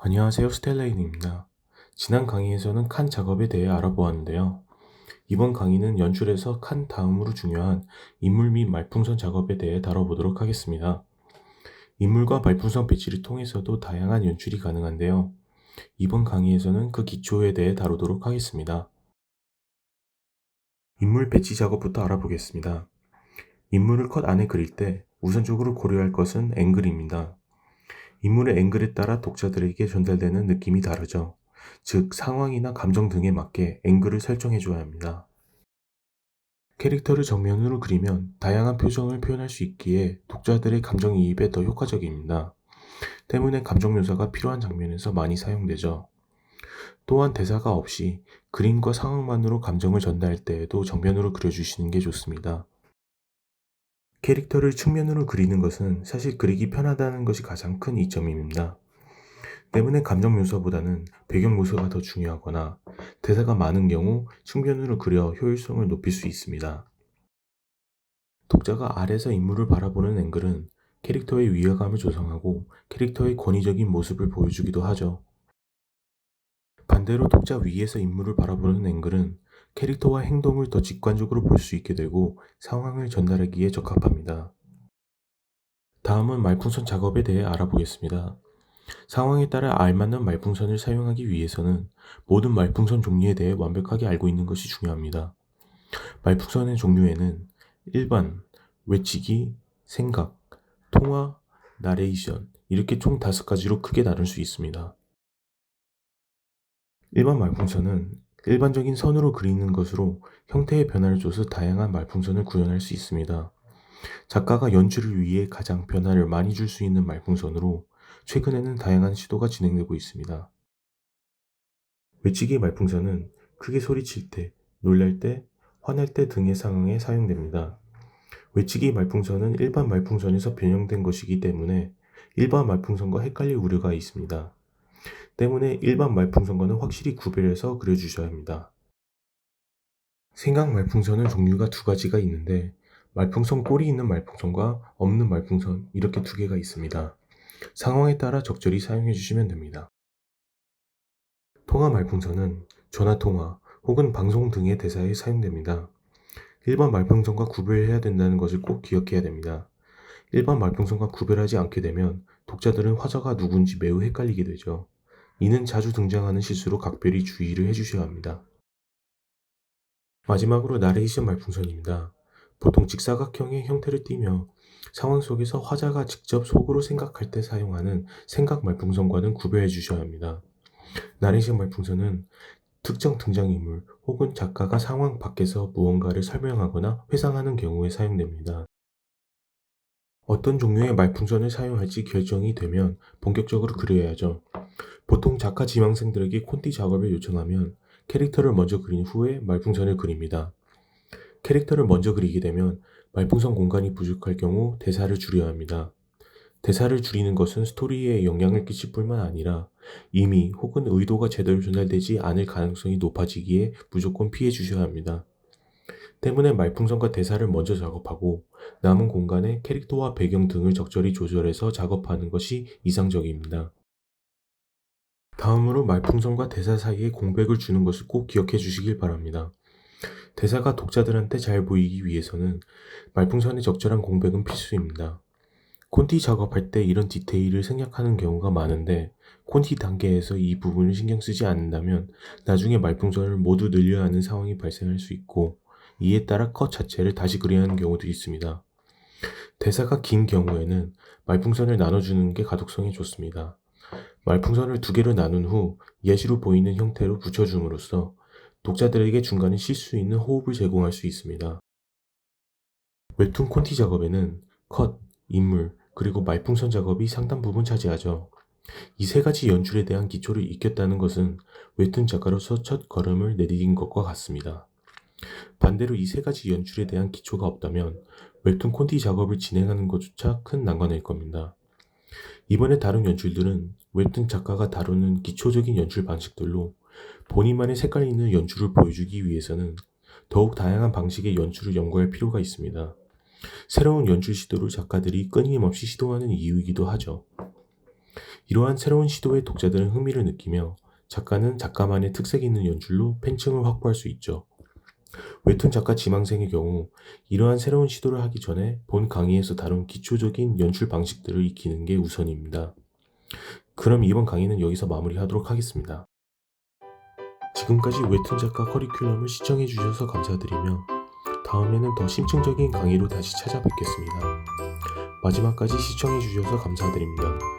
안녕하세요. 스텔레인입니다. 지난 강의에서는 칸 작업에 대해 알아보았는데요. 이번 강의는 연출에서 칸 다음으로 중요한 인물 및 말풍선 작업에 대해 다뤄보도록 하겠습니다. 인물과 말풍선 배치를 통해서도 다양한 연출이 가능한데요. 이번 강의에서는 그 기초에 대해 다루도록 하겠습니다. 인물 배치 작업부터 알아보겠습니다. 인물을 컷 안에 그릴 때 우선적으로 고려할 것은 앵글입니다. 인물의 앵글에 따라 독자들에게 전달되는 느낌이 다르죠. 즉, 상황이나 감정 등에 맞게 앵글을 설정해줘야 합니다. 캐릭터를 정면으로 그리면 다양한 표정을 표현할 수 있기에 독자들의 감정이입에 더 효과적입니다. 때문에 감정 묘사가 필요한 장면에서 많이 사용되죠. 또한 대사가 없이 그림과 상황만으로 감정을 전달할 때에도 정면으로 그려주시는 게 좋습니다. 캐릭터를 측면으로 그리는 것은 사실 그리기 편하다는 것이 가장 큰 이점입니다. 때문에 감정 묘사보다는 배경 묘사가 더 중요하거나 대사가 많은 경우 측면으로 그려 효율성을 높일 수 있습니다. 독자가 아래서 인물을 바라보는 앵글은 캐릭터의 위화감을 조성하고 캐릭터의 권위적인 모습을 보여주기도 하죠. 반대로 독자 위에서 인물을 바라보는 앵글은 캐릭터와 행동을 더 직관적으로 볼 수 있게 되고 상황을 전달하기에 적합합니다. 다음은 말풍선 작업에 대해 알아보겠습니다. 상황에 따라 알맞는 말풍선을 사용하기 위해서는 모든 말풍선 종류에 대해 완벽하게 알고 있는 것이 중요합니다. 말풍선의 종류에는 일반, 외치기, 생각, 통화, 나레이션 이렇게 총 5가지로 크게 나눌 수 있습니다. 일반 말풍선은 일반적인 선으로 그리는 것으로 형태의 변화를 줘서 다양한 말풍선을 구현할 수 있습니다. 작가가 연출을 위해 가장 변화를 많이 줄 수 있는 말풍선으로 최근에는 다양한 시도가 진행되고 있습니다. 외치기 말풍선은 크게 소리칠 때, 놀랄 때, 화날 때 등의 상황에 사용됩니다. 외치기 말풍선은 일반 말풍선에서 변형된 것이기 때문에 일반 말풍선과 헷갈릴 우려가 있습니다. 때문에 일반 말풍선과는 확실히 구별해서 그려주셔야 합니다. 생각 말풍선은 종류가 2가지가 있는데 말풍선 꼴이 있는 말풍선과 없는 말풍선 이렇게 2개가 있습니다. 상황에 따라 적절히 사용해 주시면 됩니다. 통화 말풍선은 전화통화 혹은 방송 등의 대사에 사용됩니다. 일반 말풍선과 구별해야 된다는 것을 꼭 기억해야 됩니다. 일반 말풍선과 구별하지 않게 되면 독자들은 화자가 누군지 매우 헷갈리게 되죠. 이는 자주 등장하는 실수로 각별히 주의를 해주셔야 합니다. 마지막으로 나레이션 말풍선입니다. 보통 직사각형의 형태를 띠며 상황 속에서 화자가 직접 속으로 생각할 때 사용하는 생각 말풍선과는 구별해 주셔야 합니다. 나레이션 말풍선은 특정 등장인물 혹은 작가가 상황 밖에서 무언가를 설명하거나 회상하는 경우에 사용됩니다. 어떤 종류의 말풍선을 사용할지 결정이 되면 본격적으로 그려야죠. 보통 작가 지망생들에게 콘티 작업을 요청하면 캐릭터를 먼저 그린 후에 말풍선을 그립니다. 캐릭터를 먼저 그리게 되면 말풍선 공간이 부족할 경우 대사를 줄여야 합니다. 대사를 줄이는 것은 스토리에 영향을 끼칠 뿐만 아니라 의미 혹은 의도가 제대로 전달되지 않을 가능성이 높아지기에 무조건 피해 주셔야 합니다. 때문에 말풍선과 대사를 먼저 작업하고 남은 공간에 캐릭터와 배경 등을 적절히 조절해서 작업하는 것이 이상적입니다. 다음으로 말풍선과 대사 사이에 공백을 주는 것을 꼭 기억해 주시길 바랍니다. 대사가 독자들한테 잘 보이기 위해서는 말풍선의 적절한 공백은 필수입니다. 콘티 작업할 때 이런 디테일을 생략하는 경우가 많은데 콘티 단계에서 이 부분을 신경 쓰지 않는다면 나중에 말풍선을 모두 늘려야 하는 상황이 발생할 수 있고 이에 따라 컷 자체를 다시 그려야 하는 경우도 있습니다. 대사가 긴 경우에는 말풍선을 나눠주는 게 가독성에 좋습니다. 말풍선을 2개로 나눈 후 예시로 보이는 형태로 붙여줌으로써 독자들에게 중간에 쉴 수 있는 호흡을 제공할 수 있습니다. 웹툰 콘티 작업에는 컷, 인물, 그리고 말풍선 작업이 상당 부분 차지하죠. 이 3가지 연출에 대한 기초를 익혔다는 것은 웹툰 작가로서 첫 걸음을 내디딘 것과 같습니다. 반대로 이 3가지 연출에 대한 기초가 없다면 웹툰 콘티 작업을 진행하는 것조차 큰 난관일 겁니다. 이번에 다룬 연출들은 웹툰 작가가 다루는 기초적인 연출 방식들로 본인만의 색깔 있는 연출을 보여주기 위해서는 더욱 다양한 방식의 연출을 연구할 필요가 있습니다. 새로운 연출 시도를 작가들이 끊임없이 시도하는 이유이기도 하죠. 이러한 새로운 시도에 독자들은 흥미를 느끼며 작가는 작가만의 특색 있는 연출로 팬층을 확보할 수 있죠. 웹툰 작가 지망생의 경우 이러한 새로운 시도를 하기 전에 본 강의에서 다룬 기초적인 연출 방식들을 익히는 게 우선입니다. 그럼 이번 강의는 여기서 마무리하도록 하겠습니다. 지금까지 웹툰 작가 커리큘럼을 시청해주셔서 감사드리며 다음에는 더 심층적인 강의로 다시 찾아뵙겠습니다. 마지막까지 시청해주셔서 감사드립니다.